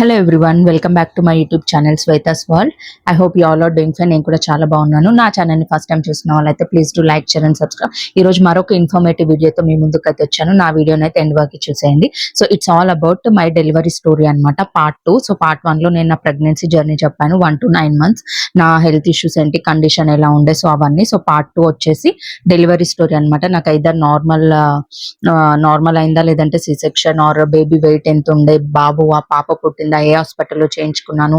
Hello everyone, welcome back to my YouTube channel Shweta's world. I hope you all are doing fine. నేను కూడా చాలా బాగున్నాను. నా ఛానల్ని ఫస్ట్ టైం చూసిన వాళ్ళైతే please to like, share and subscribe. ఈ రోజు మరొక ఇన్ఫర్మేటివ్ వీడియోతో మీ ముందుకు అయితే వచ్చాను. నా వీడియోని అయితే ఎండ్ వరకు చూసేయండి. So it's all about my delivery story అనమాట, పార్ట్ 2. సో పార్ట్ 1లో నేను నా ప్రెగ్నెన్సీ జర్నీ చెప్పాను, 1 to 9 months నా హెల్త్ ఇష్యూస్ ఏంటి, కండిషన్ ఎలా ఉండే, సో అవన్నీ. సో పార్ట్ 2 వచ్చేసి డెలివరీ స్టోరీ అనమాట. నాకు ఐదర్ నార్మల్ అయిందా, లేదంటే C section or baby weight ఎంత ఉండే, బాబు ఆ పాప పుట్టిందా, ఏ హాస్పిటల్లో చేయించుకున్నాను,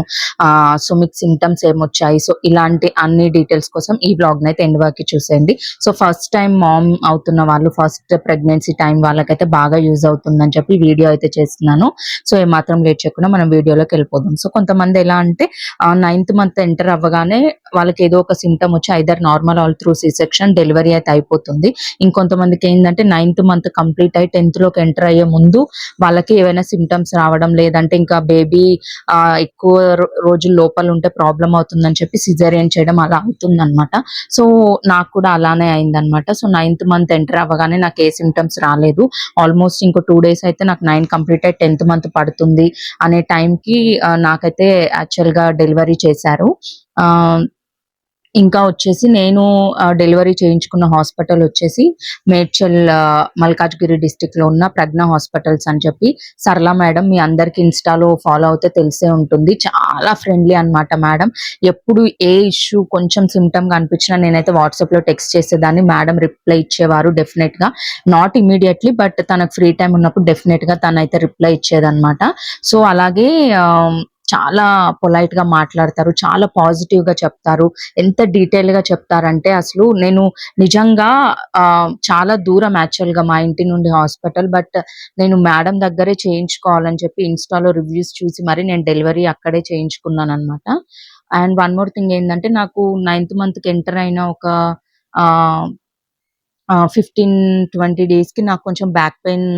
సో మీకు సిమ్టమ్స్ ఏమొచ్చాయి, సో ఇలాంటి అన్ని డీటెయిల్స్ కోసం ఈ బ్లాగ్ అయితే ఎండ్ వరకు చూసేయండి. సో ఫస్ట్ టైం మామ్ అవుతున్న వాళ్ళు, ఫస్ట్ ప్రెగ్నెన్సీ టైం వాళ్ళకైతే బాగా యూజ్ అవుతుందని చెప్పి వీడియో అయితే చేస్తున్నాను. సో ఏమాత్రం లేట్ చేయకుండా మనం వీడియోలోకి వెళ్ళిపోదాం. సో కొంతమంది ఎలా అంటే 9th month ఎంటర్ అవ్వగానే వాళ్ళకి ఏదో ఒక సిమ్టమ్ వచ్చి either normal all through C section delivery అయితే అయిపోతుంది. ఇంకొంతమందికి ఏంటంటే 9th month కంప్లీట్ అయి 10th లోకి ఎంటర్ అయ్యే ముందు వాళ్ళకి ఏవైనా సిమ్టమ్స్ రావడం, లేదంటే ఇంకా బేబీ ఎక్కువ రోజుల లోపల ఉంటే ప్రాబ్లం అవుతుందని చెప్పి సిజేరియన్ చేయడం అలా అవుతుందన్నమాట. సో నాకు కూడా అలానే అయిందనమాట. సో 9th month ఎంటర్ అవ్వగానే నాకు ఏ సిమ్టమ్స్ రాలేదు. ఆల్మోస్ట్ ఇంకో 2 days అయితే నాకు 9 కంప్లీట్ అయి 10th month పడుతుంది అనే టైంకి నాకైతే యాక్చువల్గా డెలివరీ చేశారు. ఇంకా వచ్చేసి నేను డెలివరీ చేయించుకున్న హాస్పిటల్ వచ్చేసి మేడ్చల్, మల్కాజ్గిరి డిస్టిక్ లో ఉన్న ప్రజ్ఞ హాస్పిటల్స్ అని చెప్పి. సరళ మేడం మీ అందరికి ఇన్స్టాలో ఫాలో అవుతే తెలిసే ఉంటుంది, చాలా ఫ్రెండ్లీ అనమాట మేడం. ఎప్పుడు ఏ ఇష్యూ కొంచెం సిమ్టమ్ గా అనిపించినా నేనైతే వాట్సాప్ లో టెక్స్ట్ చేసేదాన్ని, మేడం రిప్లై ఇచ్చేవారు డెఫినెట్ గా. నాట్ ఇమీడియట్లీ, బట్ తనకు ఫ్రీ టైం ఉన్నప్పుడు డెఫినెట్ గా తనైతే రిప్లై ఇచ్చేదన్నమాట. సో అలాగే చాలా పొలైట్ గా మాట్లాడతారు, చాలా పాజిటివ్ గా చెప్తారు. ఎంత డీటెయిల్ గా చెప్తారంటే అసలు నేను నిజంగా చాలా దూరం యాక్చువల్ గా మా ఇంటి నుండి హాస్పిటల్, బట్ నేను మేడం దగ్గరే చేయించుకోవాలని చెప్పి ఇన్స్టాలో రివ్యూస్ చూసి మరి నేను డెలివరీ అక్కడే చేయించుకున్నాను అనమాట. అండ్ వన్ మోర్ థింగ్ ఏంటంటే, నాకు 9th month కి ఎంటర్ అయిన ఒక 15-20 days కి నాకు కొంచెం బ్యాక్ పెయిన్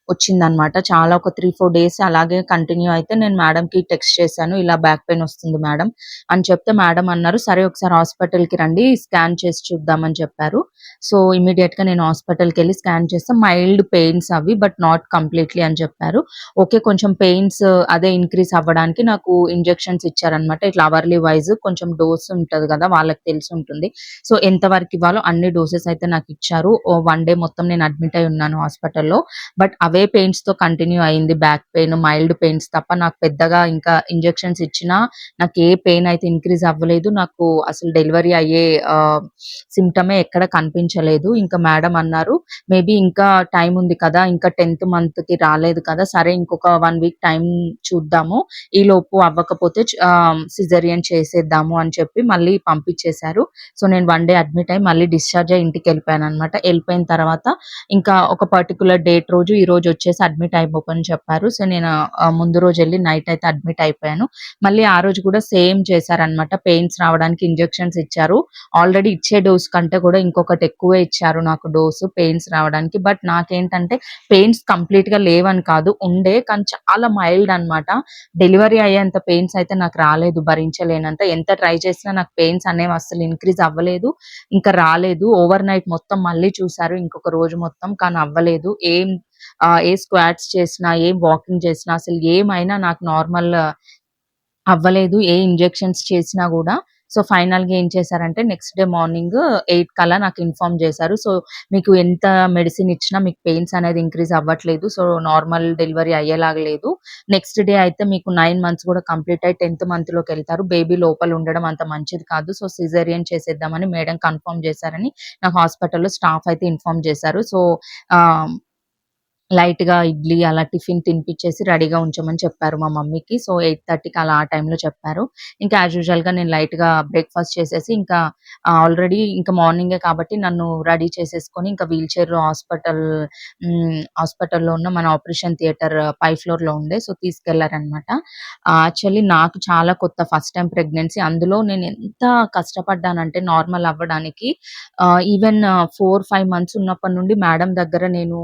వచ్చిందనమాట. చాలా ఒక 3-4 days అలాగే కంటిన్యూ అయితే నేను మేడంకి టెక్స్ట్ చేశాను, ఇలా బ్యాక్ పెయిన్ వస్తుంది మేడం అని చెప్తే మేడం అన్నారు, సరే ఒకసారి హాస్పిటల్కి రండి స్కాన్ చేసి చూద్దామని చెప్పారు. సో ఇమీడియట్ గా నేను హాస్పిటల్కి వెళ్ళి స్కాన్ చేస్తే మైల్డ్ పెయిన్స్ అవి, బట్ నాట్ కంప్లీట్లీ అని చెప్పారు. ఓకే, కొంచెం పెయిన్స్ అదే ఇంక్రీజ్ అవ్వడానికి నాకు ఇంజెక్షన్స్ ఇచ్చారనమాట. ఇట్లా అవర్లీ వైజ్ కొంచెం డోస్ ఉంటుంది కదా, వాళ్ళకి తెలిసి ఉంటుంది. సో ఎంతవరకు ఇవ్వాలో అన్ని డోసెస్ అయితే నాకు ఇచ్చారు. 1 day మొత్తం నేను అడ్మిట్ అయి ఉన్నాను హాస్పిటల్లో. బట్ అవే పెయిన్స్ తో కంటిన్యూ అయింది, బ్యాక్ పెయిన్, మైల్డ్ పెయిన్స్ తప్ప. నాకు పెద్దగా ఇంకా ఇంజెక్షన్స్ ఇచ్చినా నాకు ఏ పెయిన్ అయితే ఇంక్రీజ్ అవ్వలేదు. నాకు అసలు డెలివరీ అయ్యే సిమ్టమే ఎక్కడ కనిపించలేదు. ఇంకా మేడం అన్నారు, మేబీ ఇంకా టైం ఉంది కదా, ఇంకా 10th month కి రాలేదు కదా, సరే ఇంకొక 1 week టైం చూద్దాము, ఈ లోపు అవ్వకపోతే సిజేరియన్ చేసేద్దాము అని చెప్పి మళ్ళీ పంపించేశారు. సో నేను 1 day అడ్మిట్ అయ్యి మళ్ళీ డిశ్చార్జ్ అయ్యి ఇంటికి వెళ్ళిపోయాను అనమాట. వెళ్ళిపోయిన తర్వాత ఇంకా ఒక పర్టికులర్ డేట్ రోజు ఈ రోజు వచ్చేసి అడ్మిట్ అయిపోమని చెప్పారు. సో నేను ముందు రోజు వెళ్ళి నైట్ అయితే అడ్మిట్ అయిపోయాను. మళ్ళీ ఆ రోజు కూడా సేమ్ చేశారనమాట, పెయిన్స్ రావడానికి ఇంజెక్షన్స్ ఇచ్చారు. ఆల్రెడీ ఇచ్చే డోస్ కంటే కూడా ఇంకొకటి ఎక్కువే ఇచ్చారు నాకు డోసు పెయిన్స్ రావడానికి. బట్ నాకేంటంటే పెయిన్స్ కంప్లీట్ గా లేవని కాదు, ఉండే కానీ చాలా మైల్డ్ అనమాట. డెలివరీ అయ్యేంత పెయిన్స్ అయితే నాకు రాలేదు, భరించలేనంత. ఎంత ట్రై చేసినా నాకు పెయిన్స్ అనేవి అసలు ఇంక్రీజ్ అవ్వలేదు, ఇంకా రాలేదు. ఓవర్ నైట్ మొత్తం మళ్ళీ చూసారు, ఇంకొక రోజు మొత్తం, కానీ అవ్వలేదు. ఏ స్క్వాట్స్ చేసినా, ఏం వాకింగ్ చేసినా, అసలు ఏమైనా నాకు నార్మల్ అవ్వలేదు, ఏ ఇంజెక్షన్స్ చేసినా కూడా. సో ఫైనల్ గా ఏం చేశారంటే నెక్స్ట్ డే మార్నింగ్ 8 కల్లా నాకు ఇన్ఫార్మ్ చేశారు, సో మీకు ఎంత మెడిసిన్ ఇచ్చినా మీకు పెయిన్స్ అనేది ఇంక్రీజ్ అవ్వట్లేదు, సో నార్మల్ డెలివరీ అయ్యేలాగా లేదు. నెక్స్ట్ డే అయితే మీకు 9 months కూడా కంప్లీట్ అయ్యి 10th month లోకి వెళ్తారు, బేబీ లోపల ఉండడం అంత మంచిది కాదు, సో సిజేరియన్ చేసేద్దామని మేడం కన్ఫర్మ్ చేశారని నాకు హాస్పిటల్లో స్టాఫ్ అయితే ఇన్ఫార్మ్ చేశారు. సో లైట్ గా ఇడ్లీ అలా టిఫిన్ తినిపించేసి రెడీగా ఉంచమని చెప్పారు మా మమ్మీకి. సో 8:30కి అలా ఆ టైంలో చెప్పారు. ఇంకా యాజ్ యూజువల్ గా నేను లైట్ గా బ్రేక్ఫాస్ట్ చేసేసి ఇంకా ఆల్రెడీ ఇంకా మార్నింగే కాబట్టి నన్ను రెడీ చేసేసుకొని ఇంకా వీల్ చైర్ హాస్పిటల్లో ఉన్న మన ఆపరేషన్ థియేటర్ పై ఫ్లోర్ లో ఉండే, సో తీసుకెళ్లారనమాట. యాక్చువల్లీ నాకు చాలా కొత్త, ఫస్ట్ టైం ప్రెగ్నెన్సీ. అందులో నేను ఎంత కష్టపడ్డానంటే నార్మల్ అవ్వడానికి. ఈవెన్ 4-5 months ఉన్నప్పటి నుండి మేడం దగ్గర నేను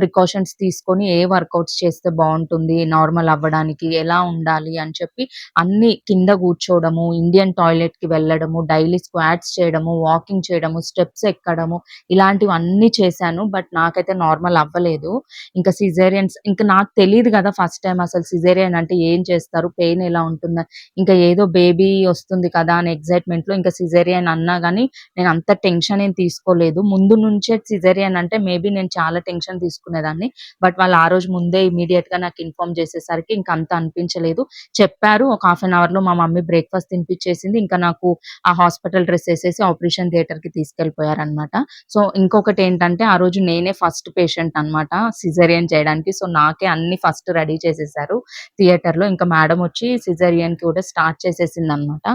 ప్రికాషన్స్ తీసుకొని ఏ వర్కౌట్స్ చేస్తే బావుంటుంది, నార్మల్ అవ్వడానికి, ఎలా ఉండాలి అని చెప్పి అన్నీ కింద కూర్చోవడము, ఇండియన్ టాయిలెట్‌కి వెళ్ళడము, డైలీ స్క్వాట్స్ చేయడము, వాకింగ్ చేయడము, స్టెప్స్ ఎక్కడము ఇలాంటివన్నీ చేశాను. బట్ నాకైతే నార్మల్ అవ్వలేదు. ఇంకా సిజేరియన్స్ ఇంక నాకు తెలీదు గదా! ఫస్ట్ టైమ్ అసలు సిజేరియన్ అంటే ఏం చేస్తారు? పెయిన్ ఎలా ఉంటుందని. ఇంకా ఏదో బేబీ వస్తుంది కదా! అని ఎక్సైట్‌మెంట్‌లో ఇంకా సిజేరియన్ అన్నా గాని నేనంత టెన్షన్ ఏం తీసుకోలేదు. ముందు నుంచే సిజేరియన్ అంటే మేబీ నేను చాలా టెన్షన్ తీసుకునేదాన్ని. బట్ వాళ్ళు ఆ రోజు ముందే ఇమ్మీడియేట్‌గా నాకు ఇన్ఫార్మ్ చేసేసరికి ఇంక అంత అనిపించలేదు. చెప్పారు. ఒక హాఫ్ అన్ అవర్‌లో మా మమ్మీ బ్రేక్‌ఫాస్ట్ తినిపిచ్చేసింది. ఇంకా నాకు ఆ హాస్పిటల్ డ్రెస్ ఏసేసి ఆపరేషన్ థియేటర్‌కి తీసుకెళ్ళిపోయారనమాట. సో, ఇంకొకటేంటంటే ఆ రోజు నేనే ఫస్ట్ పేషెంట్ అనమాట సిజేరియన్ చేయడానికి. సో, నాకే అన్నీ ఫస్ట్ రెడీ చేసేసారు థియేటర్‌లో. ఇంకా మేడమ్ వచ్చి సిజేరియన్‌కి కూడా స్టార్ట్ చేసేసిందనమాట.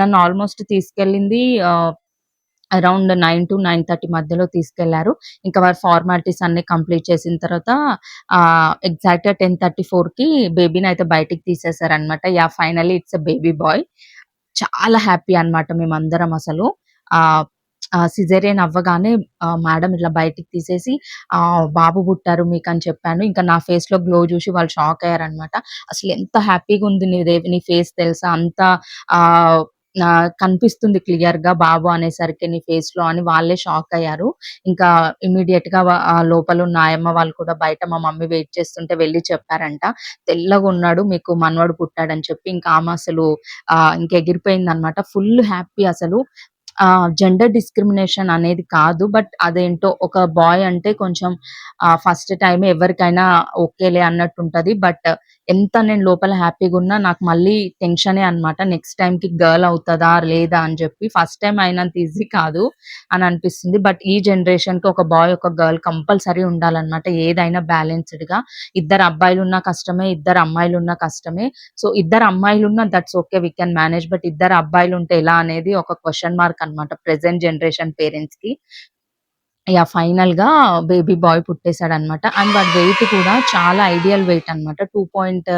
నన్ను ఆల్‌మోస్ట్ తీసుకెళ్ళింది అరౌండ్ 9-9:30 మధ్యలో తీసుకెళ్లారు. ఇంకా వారి ఫార్మాలిటీస్ అన్నీ కంప్లీట్ చేసిన తర్వాత ఎగ్జాక్ట్‌గా 10:34కి బేబీనయితే బయటికి తీసేసారనమాట. Yeah! Finally it's a baby boy. చాలా హ్యాపీ అన్నమాట మేమందరం అసలు. ఆహ్, సిజేరియన్ అవ్వగానే మేడమ్ ఇట్లా బయటికి తీసేసి బాబు పుట్టారు మీకని చెప్పాను. ఇంకా నా ఫేస్‌లో గ్లో చూసి వాళ్ళు షాక్ అయ్యారన్నమాట. "అసలెంత హ్యాపీగుంది నీ ఫేస్ తెలుసా? అంత ఆహ్, కనిపిస్తుంది క్లియర్‌గా బాబు అనేసరికి నీ ఫేస్‌లో" అని వాళ్ళే షాక్ అయ్యారు. ఇంకా ఇమ్మీడియేట్‌గా లోపలున్న ఆయమ్మ వాళ్ళు కూడా బయట మా మమ్మీ వెయిట్ చేస్తుంటే వెళ్లి చెప్పారంట. "తెల్లగున్నాడు మీకు మనవడు పుట్టాడని" చెప్పి. ఇంకా ఆమె అసలు ఇంక ఎగిరిపోయిందనమాట. ఫుల్ హ్యాపీ అసలు. జెండర్ డిస్క్రిమినేషన్ అనేది కాదు. బట్ అదేంటో ఒక బాయ్ అంటే కొంచెం ఫస్ట్ టైమ్ ఎవరికైనా ఓకేలే అన్నట్టుంటది. బట్ ఎంత నేను లోపల హ్యాపీగున్నా నాకు మళ్ళీ టెన్షనే అన్నమాట. నెక్స్ట్ టైమ్‌కి గర్ల్ అవుతదా? లేదా? అని జెప్పి. ఫస్ట్ టైమ్ అయినంత ఈజీ కాదు అని అనిపిస్తుంది. బట్ ఈ జనరేషన్‌కి ఒక బాయ్, ఒక గర్ల్ కంపల్సరీ ఉండాలన్నమాట. ఏదైనా బ్యాలెన్స్‌డ్‌గా. ఇద్దరు అబ్బాయిలున్నా కష్టమే, ఇద్దరు అమ్మాయిలున్నా కష్టమే. సో, ఇద్దరు అమ్మాయిలున్నా that's okay. We can manage. But ఇద్దరు అబ్బాయిలుంటే ఎలా అనేది ఒక క్వెషన్ మార్క్ అన్నమాట ప్రెజెంట్ జనరేషన్ పేరెంట్స్‌కి. యాహ్! ఫైనల్‌గా బేబీ బాయ్ పుట్టేసాడన్నమాట. అండ్ వాడి వెయిట్ కూడా చాలా ఐడియల్ వెయిట్ అన్నమాట. 2.85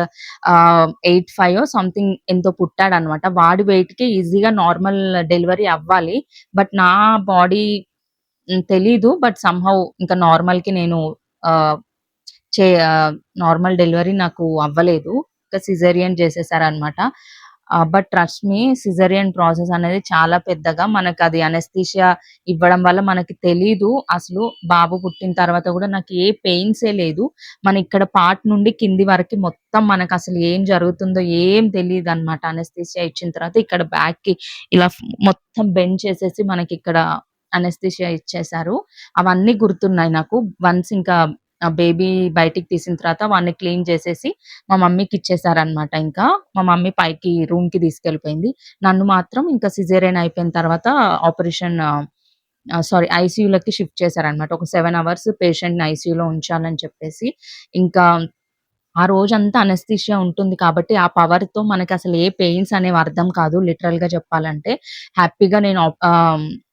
సంథింగ్ ఎంతో పుట్టాడన్నమాట. వాడి వెయిట్‌కి ఈజీగా నార్మల్ డెలివరీ అవ్వాలి. బట్ నా బాడీ తెలీదు. బట్ సమ్‌హౌ ఇంకా నార్మల్‌కి నేను ఆహ్, నార్మల్ డెలివరీ నాకు అవ్వలేదు. ఇంకా సిజేరియన్ చేసేసారనమాట. But trust me caesarean process అనేది చాలా పెద్దగా మనకది అనెస్థీషియా ఇవ్వడం వల్ల మనకి తెలీదు. అసలు బాబు పుట్టిన తర్వాత గూడా నాకు ఏ పెయిన్సే లేదు. మన ఇక్కడ పార్ట్ నుండి కింది వరకి మొత్తం మనకసలు ఏం జరుగుతుందో ఏం తెలీదనమాట. అనెస్థీషియా ఇచ్చిన తర్వాత ఇక్కడ బ్యాక్‌కి ఇలా మొత్తం బెండ్ చేసేసి మనకిక్కడ అనెస్థీషియా ఇచ్చేశారు. అవన్నీ గుర్తున్నాయి నాకు. వన్స్ ఇంకా బేబీ బయటికి తీసిన తర్వాత వాడిని క్లీన్ చేసేసి మా మమ్మీకిచ్చేసారనమాట ఇంకా. మా మమ్మీ పైకి రూమ్‌కి తీసుకెళ్ళిపోయింది. నన్ను మాత్రం ఇంకా సిజేరియన్ అయిపోయిన తర్వాత ఆపరేషన్ సారీ ఐసీయూలోకి షిఫ్ట్ చేశారనమాట. ఒక 7 అవర్స్ పేషెంట్‌ని ఐసీయూలో ఉంచాలని చెప్పేసి. ఇంకా ఆ రోజంతా అనెస్థీషియా ఉంటుంది కాబట్టి, ఆ పవర్‌తో మనకసలు ఏ పెయిన్స్ అనేవి అర్థం కాదు లిటరల్‌గా చెప్పాలంటే. హ్యాపీగా నేను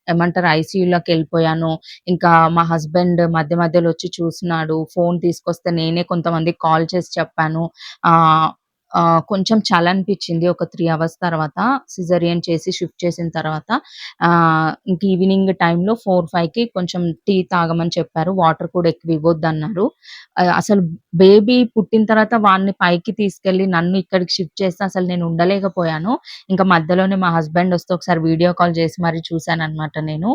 ఏమంటారు ఐసీయూలోకెళ్ళిపోయాను. ఇంకా మా హస్బెండ్ మధ్య మధ్యలో వచ్చి చూసినాడు. ఫోను తీసుకొస్తే నేనే కొంతమందికి కాల్ చేసి చెప్పాను. ఆహ్, కొంచెం చలనిపిచ్చింది ఒక 3 అవర్స్ తర్వాత సిజేరియన్ చేసి షిఫ్ట్ చేసిన తర్వాత. ఇంక ఈవినింగ్ టైమ్‌లో 4, 5కి కొంచెం టీ తాగమని చెప్పారు. వాటర్ కూడా ఎక్కువ ఇవ్వొద్దన్నారు. అసలు బేబీ పుట్టిన తర్వాత వాడిని పైకి తీసుకెళ్ళి నన్ను ఇక్కడికి షిఫ్ట్ చేస్తే అసలు నేను ఉండలేకపోయాను. ఇంక మధ్యలోనే మా హస్బెండ్ వస్తే ఒకసారి వీడియో కాల్ చేసి మరి చూసాననమాట నేను.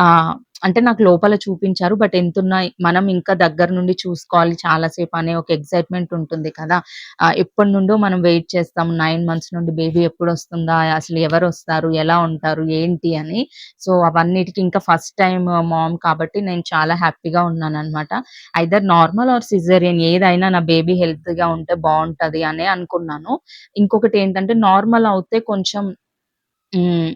ఆహ్, అంటే నాకు లోపల చూపించారు. బట్ ఎంతున్నా మనం ఇంకా దగ్గర నుండి చూసుకోవాలి చాలా సేపు అనే ఒక ఎక్సైట్‌మెంట్ ఉంటుంది కదా! ఎప్పటినుండో మనం వెయిట్ చేస్తాం. 9 మంత్స్ నుండి బేబీ ఎప్పుడొస్తుందా? అసలు ఎవరొస్తారు? ఎలా ఉంటారు? ఏంటి అని. సో, అవన్నిటికి ఇంకా ఫస్ట్ టైమ్ మామ్ కాబట్టి నేను చాలా హ్యాపీగా ఉన్నాననమాట. ఐదర్ నార్మల్ ఆర్ సిజేరియన్ ఏదైనా నా బేబీ హెల్తీగా ఉంటే బావుంటది అనే అనుకున్నాను. ఇంకొకటేంటంటే నార్మల్ అవుతే కొంచెం హ్మ్.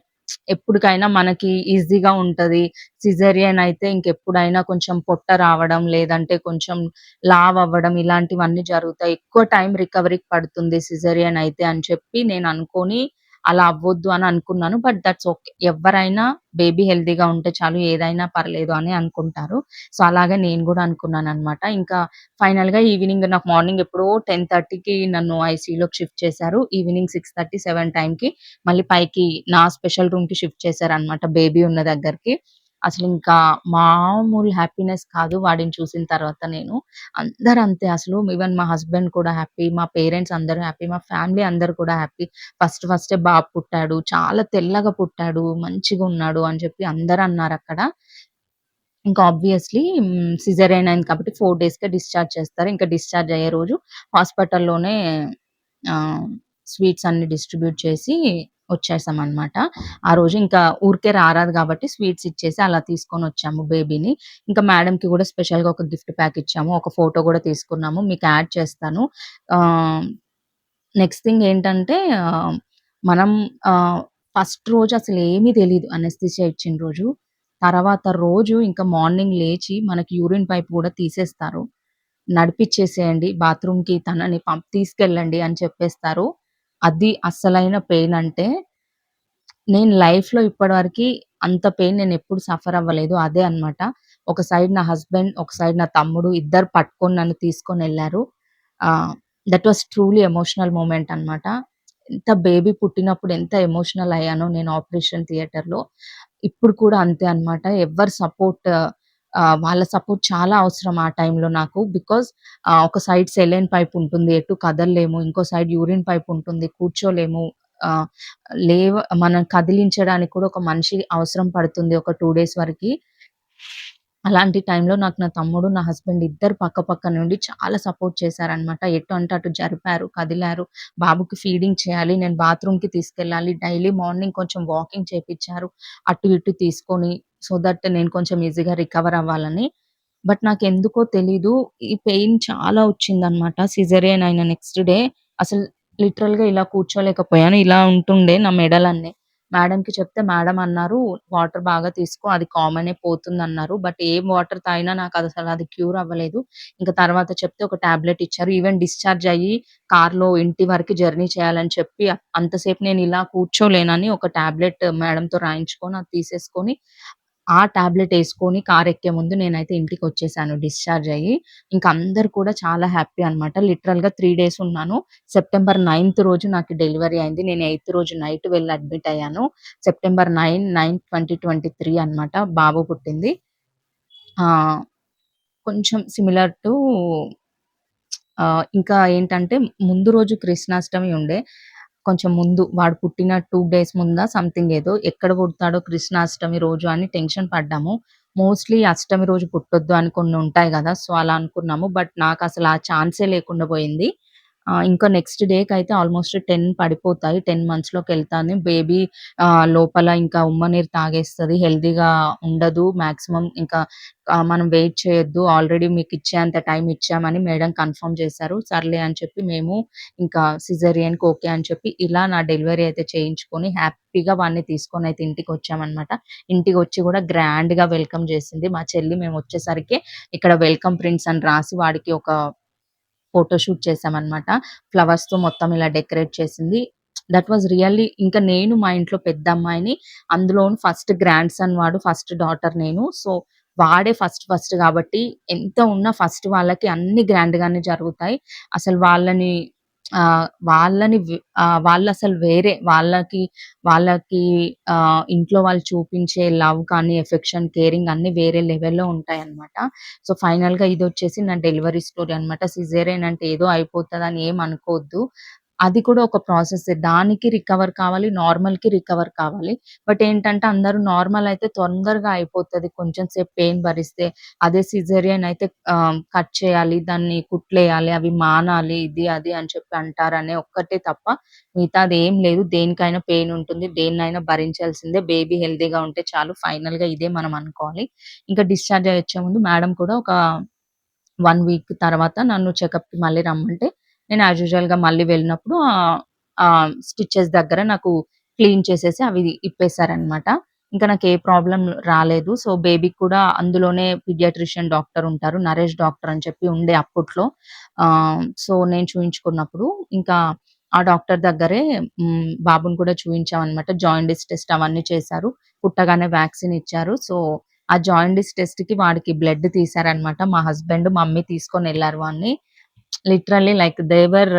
ఎప్పటికైనా మనకి ఈజీగా ఉంటది. సిజేరియన్ అయితే ఇంకెప్పుడైనా కొంచెం పొట్ట రావడం, లేదంటే కొంచెం లావవ్వడం ఇలాంటివన్నీ జరుగుతాయి. ఎక్కువ టైం రికవరీకి పడుతుంది సిజేరియన్ అయితే అని చెప్పి నేననుకోని అలా అవ్వొద్దు అని అనుకున్నాను. But that's okay. ఎవ్వరైనా బేబీ హెల్తీగా ఉంటే చాలు ఏదైనా పర్లేదు అని అనుకుంటారు. సో, అలాగే నేను గూడా అనుకున్నాననమాట. ఇంకా ఫైనల్‌గా ఈవినింగ్ నాకు మార్నింగ్ ఎప్పుడో 10:30కి నన్ను ఐసీయూలోకి షిఫ్ట్ చేశారు. ఈవినింగ్ 6:30, 7 టైంకి మళ్ళీ పైకి నా స్పెషల్ రూమ్‌కి షిఫ్ట్ చేశారనమాట బేబీ ఉన్న దగ్గరికి. అసలింకా మామూలు హ్యాపీనెస్ కాదు వాడిని చూసిన తర్వాత నేను. అందరంతే అసలు ఈవెన్ మా హస్బెండ్ కూడా హ్యాపీ, మా పేరెంట్స్ అందరూ హ్యాపీ, మా ఫ్యామిలీ అందరూ కూడా హ్యాపీ. ఫస్టే బాబు పుట్టాడు. చాలా తెల్లగా పుట్టాడు. మంచిగున్నాడు అని చెప్పి అందరన్నారక్కడ. ఇంకా ఆబ్వియస్‌లీ సిజేరియన్ అయింది కాబట్టి 4 డేస్‌కే డిశ్చార్జ్ చేస్తారు. ఇంకా డిశ్చార్జ్ అయ్యే రోజు హాస్పిటల్‌లోనే ఆహ్, స్వీట్స్ అన్నీ డిస్ట్రిబ్యూట్ చేసి వచ్చేసామనమాట. ఆ రోజు ఇంకా ఊరికే రారాదు కాబట్టి స్వీట్స్ ఇచ్చేసి అలా తీసుకొనొచ్చాము బేబీని. ఇంకా మేడమ్‌కి గూడా స్పెషల్‌గా ఒక గిఫ్ట్ ప్యాక్ ఇచ్చాము. ఒక ఫోటో గూడా తీసుకున్నాము. మీకు యాడ్ చేస్తాను. ఆహ్, నెక్స్ట్ థింగ్ ఏంటంటే మనం ఆహ్, ఫస్ట్ రోజు అసలేమీ తెలీదు అనస్థీషియా ఇచ్చిన రోజు. తర్వాత రోజు ఇంకా మార్నింగ్ లేచి మనకి యూరిన్ పైప్ గూడా తీసేస్తారు. నడిపిచ్చేసేయండి బాత్రూమ్‌కి తనని తీసుకెళ్ళండి అని చెప్పేస్తారు. అది అస్సలైన పెయిన్ అంటే నేను లైఫ్‌లో ఇప్పటివరకి అంత పెయిన్ నేనెప్పుడు సఫర్ అవ్వలేదు. అదే అన్నమాట. ఒక సైడ్ నా హస్బెండ్, ఒక సైడ్ నా తమ్ముడు ఇద్దరు పట్టుకొని నన్ను తీసుకొనెళ్లారు. ఆహ్, that was truly emotional moment అన్నమాట. బేబీ పుట్టినప్పుడు ఎంత ఎమోషనల్ అయ్యానో నేను ఆపరేషన్ థియేటర్‌లో. ఇప్పుడు కూడా అంతే అన్నమాట. ఎవ్వరి సపోర్ట్ వాళ్ళ సపోర్ట్ చాలా అవసరం ఆ టైంలో నాకు. బికాజ్ ఒక సైడ్ సెలైన్ పైప్ ఉంటుంది. ఎటు కదలలేము. ఇంకో సైడ్ యూరిన్ పైప్ ఉంటుంది. కూర్చోలేము. ఆహ్, మనం కదిలించడానికి కూడా ఒక మనిషి అవసరం పడుతుంది ఒక 2 డేస్ వరకి. అలాంటి టైంలో నాకు నా తమ్ముడు, నా హస్బెండ్ ఇద్దరు పక్క నుండి చాలా సపోర్ట్ చేశారనమాట. ఎటు అంటే అటు జరిపారు, కదిలారు. బాబుకి ఫీడింగ్ చేయాలి, నేను బాత్రూమ్‌కి తీసుకెళ్ళాలి. డైలీ మార్నింగ్ కొంచెం వాకింగ్ చేపిచ్చారు. అటు ఇటు తీసుకొని సో దట్ నేను కొంచెం ఈజీగా రికవర్ అవ్వాలని. బట్ నాకెందుకో తెలీదు ఈ పెయిన్ చాలా వచ్చిందనమాట. సిజేరియన్ అయిన నెక్స్ట్ డే అసలు లిటరల్‌గా ఇలా కూర్చోలేకపోయాను. ఇలా ఉంటుండే నా మెడలన్నీ. మేడమ్‌కి చెప్తే మేడమ్ అన్నారు, "వాటర్ బాగా తీసుకో అది కామనే పోతుందన్నారు." బట్ ఏం వాటర్ తాగినా నాకసలది క్యూర్ అవ్వలేదు. ఇంక తర్వాత చెప్తే ఒక టాబ్లెట్ ఇచ్చారు. ఈవెన్ డిశ్చార్జ్ అయ్యి కార్‌లో ఇంటి వరకు జర్నీ చేయాలని చెప్పి అంతసేపు నేనిలా కూర్చోలేనని ఒక టాబ్లెట్ మేడమ్‌తో రాయించుకొని అది తీసేసుకొని ఆ టాబ్లెట్ యేసుకొని కారెక్కే ముందు నేనైతే ఇంటికొచ్చేసాను డిశ్చార్జ్ అయ్యి. ఇంక అందరూ కూడా చాలా హ్యాపీ అనమాట. లిటరల్‌గా 3 డేస్ ఉన్నాను. సెప్టెంబర్ 9థ్ రోజు నాకు డెలివరీ అయింది. నేను 8థ్ రోజు నైట్ వెళ్లి అడ్మిట్ అయ్యాను. సెప్టెంబర్ 2023 అనమాట బాబు పుట్టింది. ఆహ్, కొంచెం సిమిలర్ టు ఇంకా ఏంటంటే ముందు రోజు కృష్ణాష్టమి ఉండే. కొంచెం ముందు వాడు పుట్టిన 2 డేస్ ముందా సంథింగ్ ఏదో ఎక్కడ పుడతాడో కృష్ణాష్టమి రోజు అని టెన్షన్ పడ్డాము. మోస్ట్‌లీ అష్టమి రోజు పుట్టొద్దు అని కొన్ని ఉంటాయి గదా! సో, అలా అనుకున్నాము. బట్ నాకసలు ఆ ఛాన్సే లేకుండా పోయింది. ఇంకా నెక్స్ట్ డేకయితే ఆల్‌మోస్ట్ 10 పడిపోతాయి. 10 మంత్స్‌లోకెళ్తాను. బేబీ లోపల ఇంకా ఉమ్మ నీరు తాగేస్తది. హెల్తీగా ఉండదు. మాక్సిమం ఇంకా మనం వెయిట్ చేయొద్దు. ఆల్రెడీ మీకిచ్చేంత టైం ఇచ్చామని మేడం కన్ఫర్మ్ చేశారు. సర్లే అని చెప్పి మేము ఇంకా సిజేరియన్‌కి ఓకే అని చెప్పి ఇలా నా డెలివరీ అయితే చేయించుకొని హ్యాపీగా వాడిని తీసుకొనైతే ఇంటికొచ్చామనమాట. ఇంటికొచ్చి గూడా గ్రాండ్‌గా వెల్కమ్ చేసింది మా చెల్లి. మేమొచ్చేసరికే ఇక్కడ వెల్కమ్ ప్రింట్స్ అని రాసి వాడికి ఒక ఫోటో షూట్ చేశామనమాట. ఫ్లవర్స్‌తో మొత్తం ఇలా డెకరేట్ చేసింది. థట్ వాస్ రియల్లీ ఇంకా నేను మా ఇంట్లో పెద్దమ్మాయిని. అందులోను ఫస్ట్ గ్రాండ్ సన్ వాడు, ఫస్ట్ డాటర్ నేను. సో, వాడే ఫస్ట్ గాబట్టి ఎంత ఉన్నా ఫస్ట్ వాళ్ళకి అన్నీ గ్రాండ్‌గానే జరుగుతాయి. అసలు వాళ్ళసలు వేరే. వాళ్ళకి ఇంట్లో వాళ్ళు చూపించే లవ్ కానీ, ఎఫెక్షన్, కేరింగ్ అన్నీ వేరే లెవెల్‌లో ఉంటాయన్నమాట. సో, ఫైనల్‌గా ఇదొచ్చేసి నా డెలివరీ స్టోరీ అనమాట. సిజేరియన్ అంటే ఏదో అయిపోతదని ఏం అనుకోవద్దు. అది కూడా ఒక ప్రాసెస్సే. దానికి రికవర్ కావాలి, నార్మల్‌కి రికవర్ కావాలి. బట్ ఏంటంటే అందరూ నార్మల్ అయితే తొందరగా అయిపోతది. కొంచెం సేపు పెయిన్ భరిస్తే. అదే సిజేరియన్ అయితే కట్ చేయాలి, దాన్ని కుట్లేయాలి, అవి మానాలి, ఇది అది అని చెప్పి అంటారనే ఒక్కటే తప్ప మిగతాదేం లేదు. దేనికైనా పెయిన్ ఉంటుంది. దేన్నైనా భరించాల్సిందే. బేబీ హెల్తీగా ఉంటే చాలు. ఫైనల్‌గా ఇదే మనం అనుకోవాలి. ఇంకా డిశ్చార్జ్ అయ్యొచ్చే ముందు మేడం కూడా ఒక 1 వీక్ తర్వాత నన్ను చెకప్‌కి మళ్ళీ రమ్మంటే, నేను యాజ్ యూజువల్‌గా మళ్ళీ వెళ్ళినప్పుడు స్టిచెస్ దగ్గర నాకు క్లీన్ చేసేసి అవి ఇప్పేసారనమాట. ఇంకా నాకు ఏ ప్రాబ్లమ్ రాలేదు. సో, బేబీకి కూడా అందులోనే పీడియాట్రిషియన్ డాక్టర్ ఉంటారు. నరేష్ డాక్టర్ అని చెప్పి ఉండే అప్పట్లో. సో, నేను చూయించుకున్నప్పుడు ఇంకా ఆ డాక్టర్ దగ్గరే బాబుని కూడా చూయించామనమాట. జాండీస్ టెస్ట్ అవన్నీ చేశారు. పుట్టగానే వ్యాక్సిన్ ఇచ్చారు. సో ఆ జాండీస్ టెస్ట్‌కి వాడికి బ్లడ్ తీశారనమాట. మా హస్బెండ్, మమ్మీ తీసుకొనెళ్లారు వాడిని. Literally like they were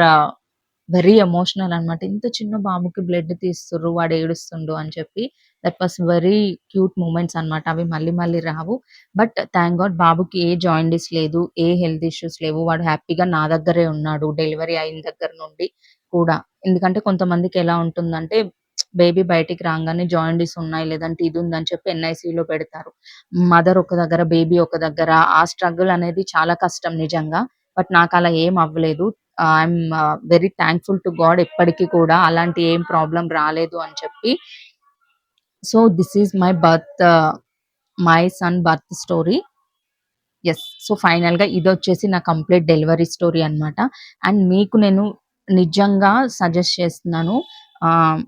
very emotional అనమాట. ఇంత చిన్న బాబుకి బ్లడ్ తీస్తుర్రు, వాడు ఏడుస్తుండు అని చెప్పి. That was very cute moments అన్నమాట. అవి మళ్ళీ మళ్ళీ రావు. బట్ థాంక్ గాడ్ బాబుకి ఏ జాండీస్ లేదు. ఏ హెల్త్ ఇష్యూస్ లేవు. వాడు హ్యాపీగా నా దగ్గరే ఉన్నాడు. డెలివరీ అయిన దగ్గర నుండి కూడా. ఎందుకంటే కొంతమందికి ఎలా ఉంటుందంటే బేబీ బయటికి రాంగానే జాండీస్ ఉన్నాయి. లేదంటే ఇది ఉందని చెప్పి ఎన్‌ఐసీయూలో పెడతారు. మదర్ ఒక దగ్గర, బేబీ ఒక దగ్గర. ఆ స్ట్రగుల్ అనేది చాలా కష్టం నిజంగా. బట్ నాకలా ఏం అవ్వలేదు. I'm very thankful to God ఇప్పటికి కూడా అలాంటి ఏం ప్రాబ్లమ్ రాలేదు అని చెప్పి. So, this is my son birth story. Yes. So, ఫైనల్‌గా ఇదొచ్చేసి నా కంప్లీట్ డెలివరీ స్టోరీ అన్నమాట. అండ్ మీకు నేను నిజంగా సజెస్ట్ చేస్తున్నాను. ఆహ్,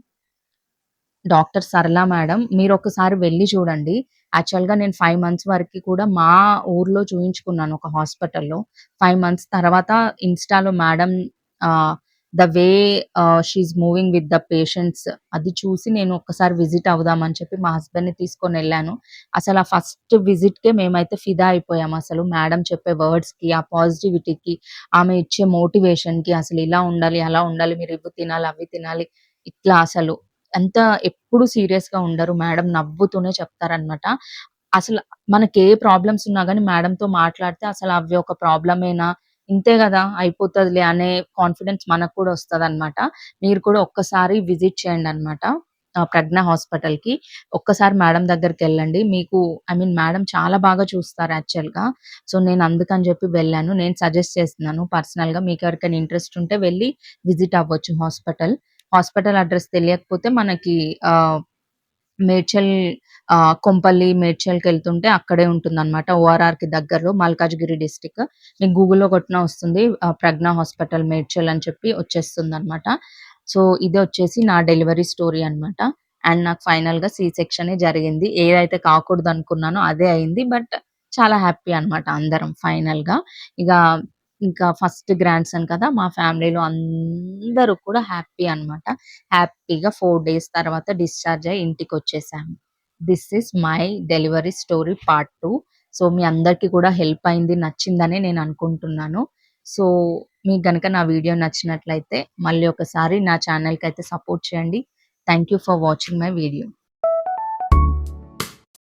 డాక్టర్ సరళ మేడం మీరొకసారి వెళ్లి చూడండి. యాక్చువల్‌గా నేను 5 మంత్స్ వరకి కూడా మా ఊర్లో చూయించుకున్నాను ఒక హాస్పిటల్‌లో. 5 మంత్స్ తర్వాత ఇన్‌స్టాలో మేడం ఆహ్, the way she is moving with the patients అది చూసి నేను ఒక్కసారి విజిట్ అవుదామని చెప్పి మా హస్బెండ్‌ని తీసుకొనెళ్ళాను. అసల ఆ ఫస్ట్ విజిట్‌కే మేమైతే ఫిదా అయిపోయాం అసలు. మేడం చెప్పే వర్డ్స్‌కి, ఆ పాజిటివిటీకి, ఆమె ఇచ్చే మోటివేషన్‌కి అసలు ఇలా ఉండాలి, అలా ఉండాలి, మీరు ఇవి తినాలి, అవి తినాలి, ఇట్లా అసలు ఎంత ఎప్పుడు సీరియస్‌గా ఉండరు. మేడం నవ్వుతూనే చెప్తారనమాట. అసలు మనకే ప్రాబ్లమ్స్ ఉన్నా గాని మేడంతో మాట్లాడితే అసలు అవి ఒక ప్రాబ్లమేనా? ఇంతే గదా! అయిపోతదిలే అనే కాన్ఫిడెన్స్ మనకు కూడా వస్తదనమాట. మీరు కూడా ఒక్కసారి విజిట్ చేయండనమాట. ప్రజ్ఞ హాస్పిటల్‌కి. ఒక్కసారి మేడం దగ్గరికెళ్ళండి. మీకు ఐ మీన్ మేడం చాలా బాగా చూస్తారు యాక్చువల్‌గా. సో, నేను అందుకని జెప్పి వెళ్ళాను. నేను సజెస్ట్ చేస్తున్నాను పర్సనల్‌గా. మీకెవరికైనా ఇంట్రెస్ట్ ఉంటే వెళ్లి విజిట్ అవ్వచ్చు హాస్పిటల్. హాస్పిటల్ అడ్రెస్ తెలియకపోతే మనకి ఆహ్, మేడ్చల్ కొంపల్లి, మేడ్చల్‌కెళ్తుంటే అక్కడే ఉంటుందనమాట. ఓఆర్ఆర్‌కి దగ్గరలో మల్కాజ్గిరి డిస్ట్రిక్ట్. మీకు గూగుల్‌లో కొట్టినా వస్తుంది. ప్రజ్ఞ హాస్పిటల్ మేడ్చల్ అని చెప్పి వచ్చేస్తుందనమాట. సో, ఇదొచ్చేసి నా డెలివరీ స్టోరీ అనమాట. అండ్ నాకు ఫైనల్‌గా సి సెక్షనే జరిగింది. ఏదైతే కాకూడదనుకున్నానో అదే అయింది. బట్ చాలా హ్యాపీ అనమాట అందరం ఫైనల్‌గా. ఇగ ఇంకా ఫస్ట్ గ్రాండ్ సన్ కదా! మా ఫ్యామిలీలో అందరూ కూడా హ్యాపీ అనమాట. హ్యాపీగా 4 డేస్ తర్వాత డిశ్చార్జ్ అయ్యి ఇంటికొచ్చేసాము. This is my delivery story part 2. So, మీ అందరికీ కూడా హెల్ప్ అయింది, నచ్చిందనే నేను అనుకుంటున్నాను. సో, మీకు గనక నా వీడియో నచ్చినట్లయితే మళ్ళీ ఒకసారి నా ఛానెల్‌కైతే సపోర్ట్ చేయండి. Thank you for watching my video.